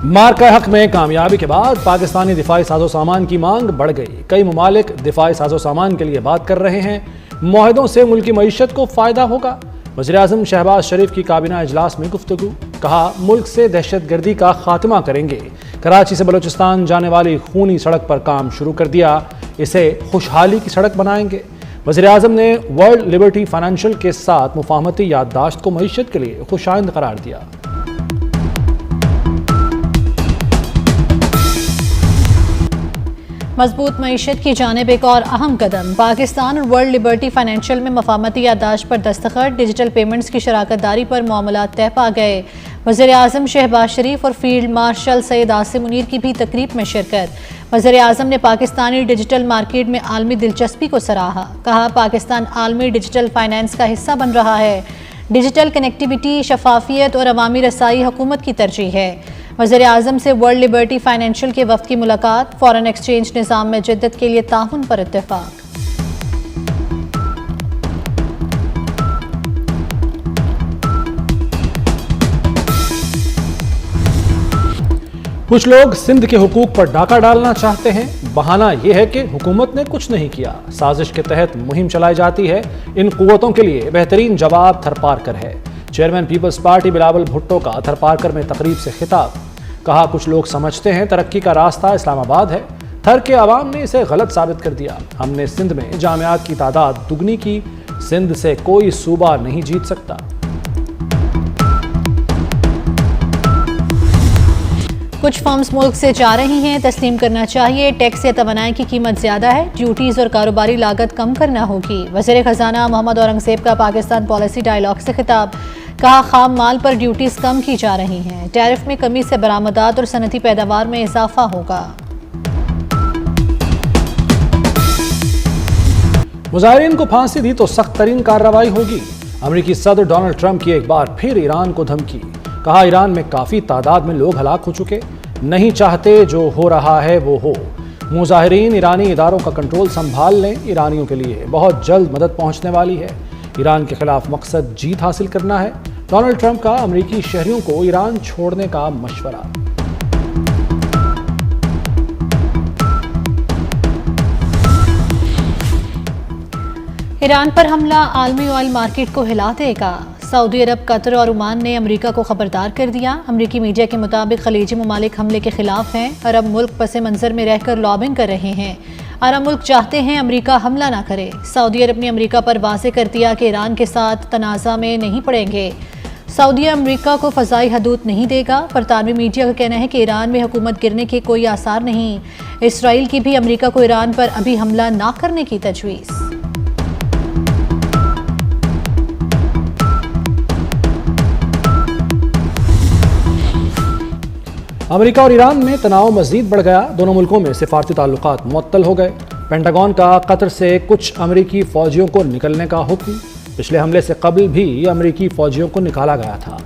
मार्का हक में कामयाबी के बाद पाकिस्तानी दिफाई साजो सामान की मांग बढ़ गई। कई ममालिक दिफाई साजो सामान के लिए बात कर रहे हैं। मुआहदों से मुल्क की मईशत को फायदा होगा। वज़ीर-ए-आज़म शहबाज शरीफ की काबीना इजलास में गुफ्तगू, कहा मुल्क से दहशतगर्दी का खात्मा करेंगे। कराची से बलूचिस्तान जाने वाली खूनी सड़क पर काम शुरू कर दिया, इसे खुशहाली की सड़क बनाएंगे। वज़ीर-ए-आज़म ने वर्ल्ड लिबर्टी फाइनेंशियल के साथ मुफाहमती याददाश्त को मईशत के लिए खुशाइंद करार दिया। मजबूत मईशत की जानिब एक और अहम कदम। पाकिस्तान और वर्ल्ड लिबर्टी फाइनेंशियल में मुफाहमती याददाश्त पर दस्तखत, डिजिटल पेमेंट्स की शराकत दारी पर मामलात तय पा गए। वज़ीर-ए-आज़म शहबाज शरीफ और फील्ड मार्शल सैयद आसिम मुनीर की भी तकरीब में शिरकत। वज़ीर-ए-आज़म ने पाकिस्तानी डिजिटल मार्केट में आलमी दिलचस्पी को सराहा, कहा पाकिस्तान आलमी डिजिटल फाइनेंस का हिस्सा बन रहा है। डिजिटल कनेक्टिविटी, शफाफियत और अवामी रसाई हुकूमत की तरजीह है। वज़ीर-ए-आज़म से वर्ल्ड लिबर्टी फाइनेंशियल के वफ़द की मुलाकात, फॉरेन एक्सचेंज निज़ाम में जिद्दत के लिए ताउन पर इत्तेफाक। कुछ लोग सिंध के हुकूक पर डाका डालना चाहते हैं। बहाना यह है कि हुकूमत ने कुछ नहीं किया। साजिश के तहत मुहिम चलाई जाती है। इन कुव्वतों के लिए बेहतरीन जवाब थरपारकर है। Chairman Peoples Party Bilawal Bhutto का थरपारकर में तकरीब से खिताब, कहा कुछ लोग समझते हैं तरक्की का रास्ता इस्लामाबाद है। थर के अवाम ने इसे गलत साबित कर दिया। हमने सिंध में जामियात की तादाद दुगनी की। सिंध से कोई सूबा नहीं जीत सकता। कुछ फर्म्स मुल्क से जा रही हैं, तस्लीम करना चाहिए। टैक्स या तवानाई की कीमत ज्यादा है, ड्यूटीज और कारोबारी लागत कम करना होगी। वज़ीर खजाना मोहम्मद औरंगज़ेब का पाकिस्तान पॉलिसी डायलॉग से खिताब, कहा खाम माल पर ड्यूटीज कम की जा रही हैं। टैरिफ में कमी से बरामदात और सनती पैदावार में इजाफा होगा। मुजाहिरीन को फांसी दी तो सख्त तरीन कार्रवाई होगी। अमेरिकी सदर डोनाल्ड ट्रंप की एक बार फिर ईरान को धमकी, कहा ईरान में काफी तादाद में लोग हलाक हो चुके, नहीं चाहते जो हो रहा है वो हो। मुजाहिरीन ईरानी इदारों का कंट्रोल संभाल लें, ईरानियों के लिए बहुत जल्द मदद पहुंचने वाली है। ईरान के खिलाफ मकसद जीत हासिल करना है। डोनाल्ड ट्रंप का अमेरिकी शहरियों को ईरान छोड़ने का मशवरा। ईरान पर हमला आलमी ऑयल मार्केट को हिला देगा। सऊदी अरब, कतर और ओमान ने अमेरिका को खबरदार कर दिया। अमेरिकी मीडिया के मुताबिक खलीजी ममालिक हमले के खिलाफ हैं। अरब मुल्क पसे मंजर में रहकर लॉबिंग कर रहे हैं। अरब मुल्क चाहते हैं अमेरिका हमला ना करे। सऊदी अरब ने अमेरिका पर वाज़ेह कर दिया कि ईरान के साथ तनाज़ा में नहीं पड़ेंगे। सऊदी अमेरिका को फ़ज़ाई हदूद नहीं देगा। बरतानवी मीडिया का कहना है कि ईरान में हुकूमत गिरने के कोई आसार नहीं। इसराइल की भी अमेरिका को ईरान पर अभी हमला ना करने की तजवीज़। अमेरिका और ईरान में तनाव मजीद बढ़ गया। दोनों मुल्कों में सिफारती ताल्लुकात मुअत्तल हो गए। पेंटागन का कतर से कुछ अमेरिकी फौजियों को निकलने का हुक्म। पिछले हमले से कबल भी अमेरिकी फौजियों को निकाला गया था।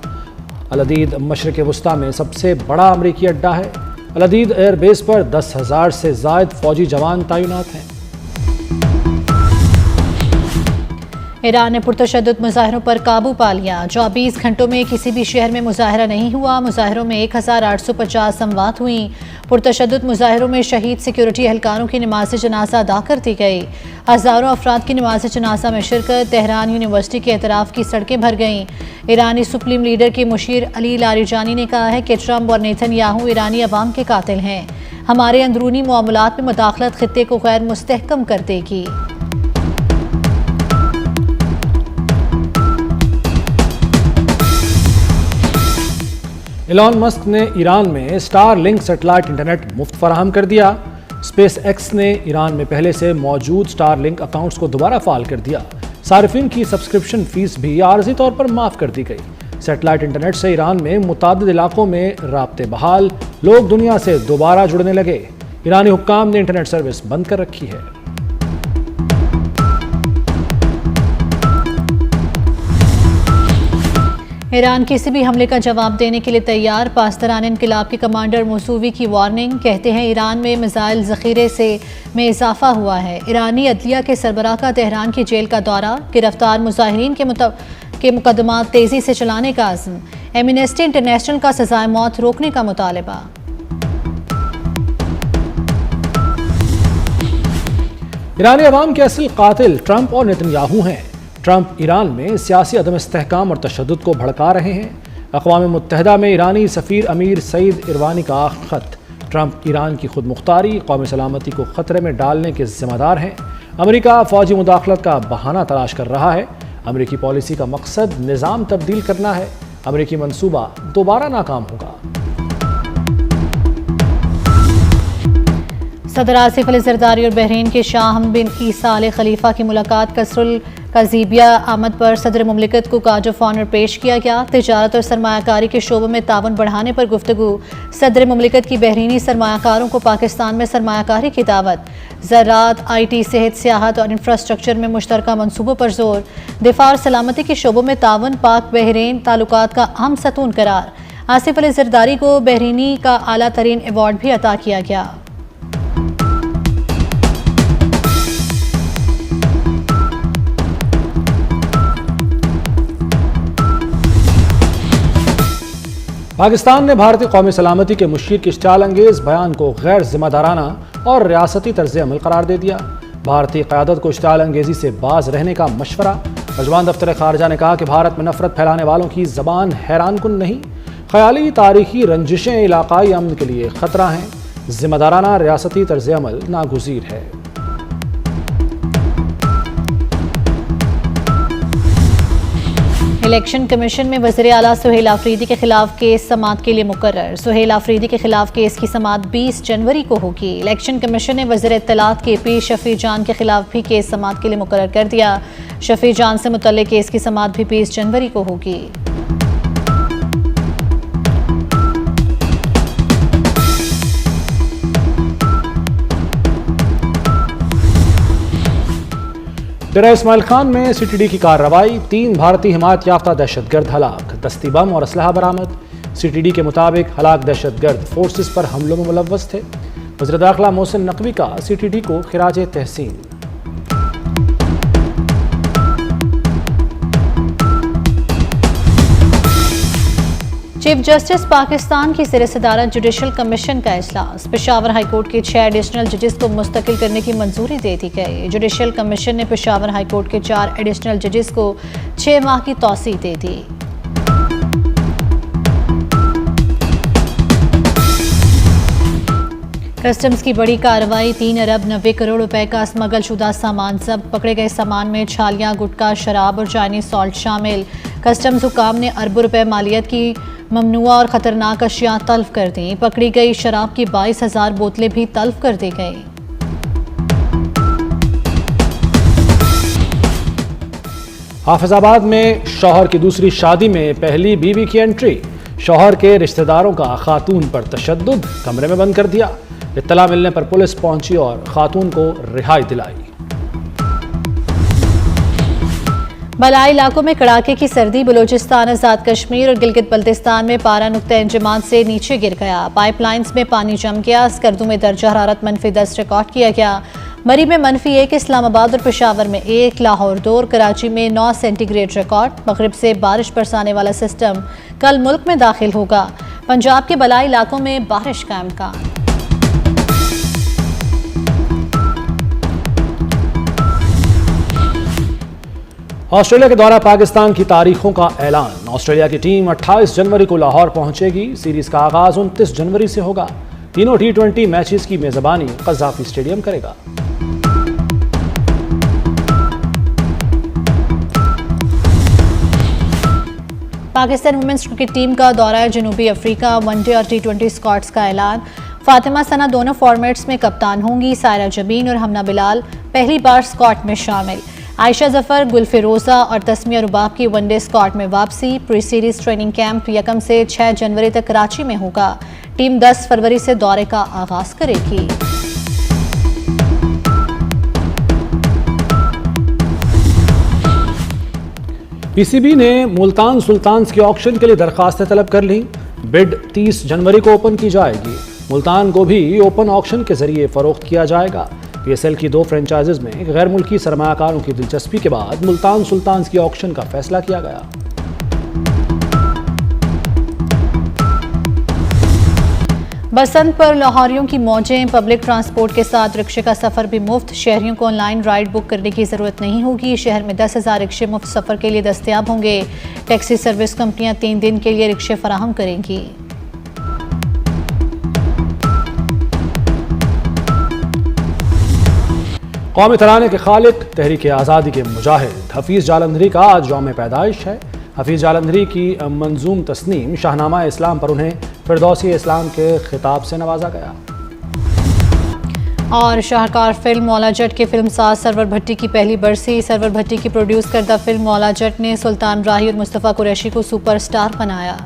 अल-अदीद मशरिक़ वस्ता में सबसे बड़ा अमेरिकी अड्डा है। अल-अदीद एयरबेस पर 10,000 से ज़ायद फौजी जवान तैनात हैं। ईरान ने पुरतशद्दुद मुजाहिरों पर काबू पा लिया। 24 घंटों में किसी भी शहर में मुजाहिरा नहीं हुआ। मुजाहिरों में 1850 समवात हुई। पुरतशद्दुद मुजाहिरों में शहीद सिक्योरिटी एहलकारों की नमाज जनाजा अदा कर दी गई। हज़ारों अफराद की नमाज जनाजा में शिरकत। तेहरान यूनिवर्सिटी के एतराफ़ की सड़कें भर गईं। ईरानी सुप्रीम लीडर के मुशीर अली लारिजानी ने कहा है कि ट्रंप और नेतन्याहू ईरानी अवाम के कातिल हैं। हमारे अंदरूनी मामलात में मुदाखलत खित्ते को गैर मुस्तहकम कर देगी। एलॉन मस्क ने ईरान में स्टार लिंक सेटेलाइट इंटरनेट मुफ्त फराहम कर दिया। स्पेस एक्स ने ईरान में पहले से मौजूद स्टार लिंक अकाउंट्स को दोबारा फाल कर दिया। सार्फिन की सब्सक्रिप्शन फीस भी आर्जी तौर पर माफ कर दी गई। सेटेलाइट इंटरनेट से ईरान में मुतादिद इलाकों में राब्ते बहाल, लोग दुनिया से दोबारा जुड़ने लगे। ईरानी हुक्काम ने इंटरनेट सर्विस बंद कर रखी है। ईरान किसी भी हमले का जवाब देने के लिए तैयार। पासदारान इनकलाब के कमांडर मसूवी की वार्निंग, कहते हैं ईरान में मिसाइल ज़ख़ीरे में इजाफा हुआ है। ईरानी अदलिया के सरबराह का तेहरान की जेल का दौरा। गिरफ्तार मुजाहिरीन के मुकदमा तेज़ी से चलाने का आज़म। एमनेस्टी इंटरनेशनल का सजाए मौत रोकने का मुतालबा। ईरानी अवाम के असल कातिल ट्रंप और नेतन्याहू हैं। ट्रंप ईरान में सियासी अदम इस्तेहकाम और तशद्दुद को भड़का रहे हैं। अक़वाम मुत्तहिदा में ईरानी सफ़ीर अमीर सईद इरवानी का ख़त। ट्रंप ईरान की खुद मुख्तारी कौमी सलामती को ख़तरे में डालने के ज़िम्मेदार हैं। अमेरिका फ़ौजी मुदाखलत का बहाना तलाश कर रहा है। अमेरिकी पॉलिसी का मकसद निज़ाम तब्दील करना है। अमेरिकी मंसूबा दोबारा नाकाम होगा। सदर आसिफ अली ज़रदारी और बहरीन के शाह हमद बिन ईसा अल खलीफा की मुलाकात कसरुल कज़ीबिया आमद पर सदर मुमलिकत को गार्ड ऑफ ऑनर पेश किया गया। तिजारत और सरमायाकारी के शोबों में तावन बढ़ाने पर गुफ्तगू। सदर मुमलिकत की बहरीनी सरमायाकारों को पाकिस्तान में सरमायाकारी की दावत। ज़राअत, IT, सेहत, सियाहत और इंफ्रास्ट्रक्चर में मुश्तरका मनसूबों पर जोर। दिफा और सलामती के शोबों में तावन पाक बहरीन ताल्लुकात का अहम सतून करार। आसिफ अली ज़रदारी को बहरीनी का आला तरीन अवार्ड भी अता किया गया। पाकिस्तान ने भारतीय कौमी सलामती के मुशीर के इश्तियाल अंगेज बयान को गैर जिम्मेदाराना और रियासती तर्ज अमल करार दे दिया। भारतीय क़यादत को इश्तियाल अंगेजी से बाज रहने का मशवरा। मेजबान दफ्तर खारजा ने कहा कि भारत में नफरत फैलाने वालों की ज़बान हैरान कुन नहीं। ख़याली तारीखी रंजिशें इलाकाई अमन के लिए ख़तरा हैं। जिम्मेदाराना रियासती तर्ज अमल नागुज़ीर है। इलेक्शन कमीशन में वज़ीर आला सुहेल आफरीदी के खिलाफ केस समाअत के लिए मुकर्रर। सुहेल आफरीदी के खिलाफ केस की समाअत 20 जनवरी को होगी। इलेक्शन कमीशन ने वज़ीर इत्तलात KP शफी जान के खिलाफ भी केस समाअत के लिए मुकर्रर कर दिया। शफी जान से मुतल्लिक केस की समाअत भी 20 जनवरी को होगी। डेरा इस्माइल खान में CTD की कार्रवाई। 3 भारतीय हिमायत याफ्ता दहशतगर्द हलाक। दस्ती बम और असलहा बरामद। CTD के मुताबिक हलाक दहशतगर्द फोर्सेस पर हमलों में मुलव्वस थे। वज़ीर दाखिला मोहसिन नकवी का CTD को खिराज तहसीन। चीफ जस्टिस पाकिस्तान की ज़ेर सदारत जुडिशल कमीशन का इजलास। पेशावर हाईकोर्ट के 6 एडिशनल जजेस को मुस्तकिल करने की मंजूरी दे दी गई। जुडिशल कमीशन ने पेशावर हाईकोर्ट के 4 एडिशनल जजेस को 6 माह की तौसीह दे दी। कस्टम्स की बड़ी कार्रवाई। 3 अरब 90 करोड़ रुपए का स्मगल शुदा सामान जब्त। पकड़े गए सामान में छालियाँ, गुटखा, शराब और चाइनीज सॉल्ट शामिल। कस्टम्स हुकाम ने अरबों रुपए मालियत की ममनुआ और ख़तरनाक अशिया तल्फ कर दी। पकड़ी गई शराब की 22,000 बोतलें भी तल्फ कर दी गई। हाफिजाबाद में शौहर की दूसरी शादी में पहली बीवी की एंट्री। शौहर के रिश्तेदारों का खातून पर तशद्दुद, कमरे में बंद कर दिया। इत्तला मिलने पर पुलिस पहुंची और खातून को रिहाई दिलाई। बलाई इलाकों में कड़ाके की सर्दी। बलूचिस्तान, आज़ाद कश्मीर और गिलगित बल्तिस्तान में पारा नुक्ता इंजमात से नीचे गिर गया। पाइपलाइंस में पानी जम गया। स्कर्दू में दर्जा हरारत -10 रिकॉर्ड किया गया। मरी में -1, इस्लामाबाद और पेशावर में 1, लाहौर 2 और कराची में 9 सेंटीग्रेड रिकॉर्ड। मगरिब से बारिश बरसाने वाला सिस्टम कल मुल्क में दाखिल होगा। पंजाब के बलाई इलाकों में बारिश का इम्कान। ऑस्ट्रेलिया के दौरा पाकिस्तान की तारीखों का ऐलान। ऑस्ट्रेलिया की टीम 28 जनवरी को लाहौर पहुंचेगी। सीरीज का आगाज 29 जनवरी से होगा। तीनों T20 मैचेस की मेजबानी कज़ाफी स्टेडियम करेगा। पाकिस्तान वुमेन्स क्रिकेट टीम का दौरा जनूबी अफ्रीका। वनडे और T20 स्क्वाड्स का ऐलान। फातिमा सना दोनों फॉर्मेट्स में कप्तान होंगी। सायरा जबीन और हमना बिलाल पहली बार स्क्वाड में शामिल। आयशा जफर, गुल फिरोजा और तस्मिया रुबाब की वनडे स्क्वाड में वापसी। प्री सीरीज ट्रेनिंग कैंप 1 से 6 जनवरी तक कराची में होगा। टीम 10 फरवरी से दौरे का आगाज करेगी। PCB ने मुल्तान सुल्तान्स के ऑक्शन के लिए दरखास्तें तलब कर ली। बिड 30 जनवरी को ओपन की जाएगी। मुल्तान को भी ओपन ऑक्शन के जरिए फरोख्त किया जाएगा। PSL की 2 फ्रेंचाइजेज में गैर मुल्की सरमायाकारों की दिलचस्पी के बाद मुल्तान सुल्तान्स की ऑक्शन का फैसला किया गया। बसंत पर लाहौरियों की मौजें, पब्लिक ट्रांसपोर्ट के साथ रिक्शे का सफ़र भी मुफ्त। शहरियों को ऑनलाइन राइड बुक करने की ज़रूरत नहीं होगी। शहर में 10,000 रिक्शे मुफ्त सफ़र के लिए दस्तयाब होंगे। टैक्सी सर्विस कंपनियां 3 दिन के लिए रिक्शे फराहम करेंगी। कौमी तराने के खालिक, तहरीक आज़ादी के मुजाहिद हफीज़ जालंधरी का आज यौम पैदाइश है। हफीज़ जालंधरी की मंजूम तस्नीम शाहनामा इस्लाम पर उन्हें फिरदौसी इस्लाम के खिताब से नवाजा गया। और शाहकार फिल्म मौला जट के फिल्मसाज सरवर भट्टी की पहली बरसी। सरवर भट्टी की प्रोड्यूस करदा फिल्म मौला जट ने सुल्तान राही और मुस्तफ़ा कुरैशी को सुपरस्टार बनाया।